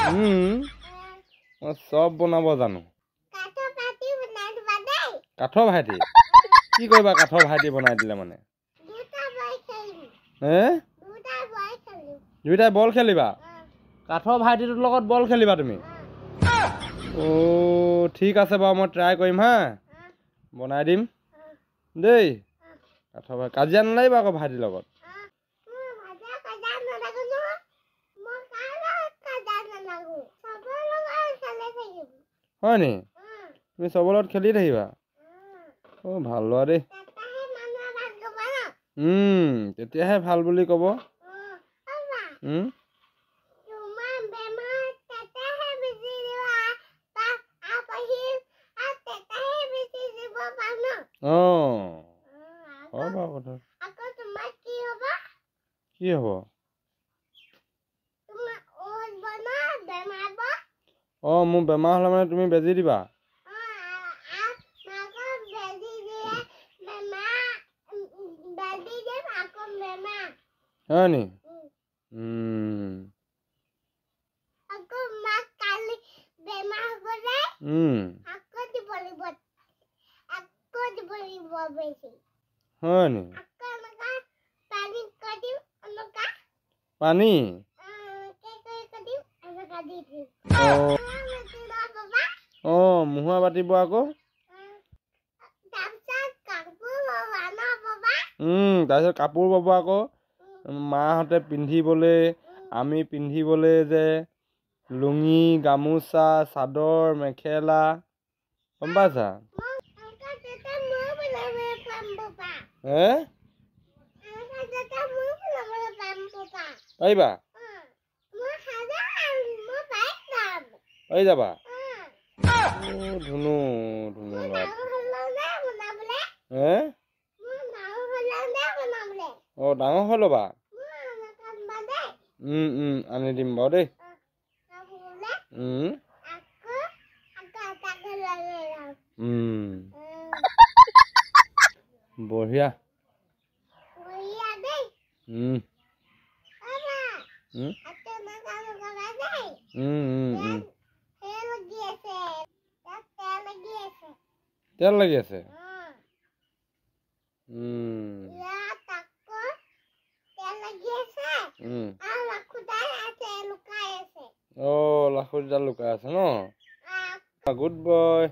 মই চব বনাব জানো। কাঠৰ ভাইটি কি কৰিবা? কাঠৰ ভাইটি বনাই দিলে মানে দুইটাই বল খেলিবা? কাঠৰ ভাইটিটোৰ লগত বল খেলিবা তুমি? অ' ঠিক আছে বাৰু, মই ট্ৰাই কৰিম হা, বনাই দিম দেই। কাঠৰ ভাই কাজিয়া নালাগিবা আকৌ ভাইটিৰ লগত। হয় নি? তুমি চবৰ লগত খেলি থাকিবা? অ' ভাল লোৱা দেই। তেতিয়াহে ভাল বুলি ক'ব। হয় বাৰু কথা। কি হ'ব? মোৰ বেমাৰ হ'লে মানে তুমি বেজি দিবা? হয় নি? হয় নি? পানী মুহুৱা পাতিব আকৌ। তাৰপিছত কাপোৰ পাব আকৌ, মাহঁতে পিন্ধিবলৈ, আমি পিন্ধিবলৈ যে লুঙি, গামোচা, চাদৰ, মেখেলা, গম পাইছা? পাৰিবা? পাৰি যাবা? ধুনু ডাঙৰ হৈ ল'বা? আনি দিম বাৰু দেই। বঢ়িয়া। তেল লাগি আছে? লাখুটিডাল লুকাই আছে ন? Good boy.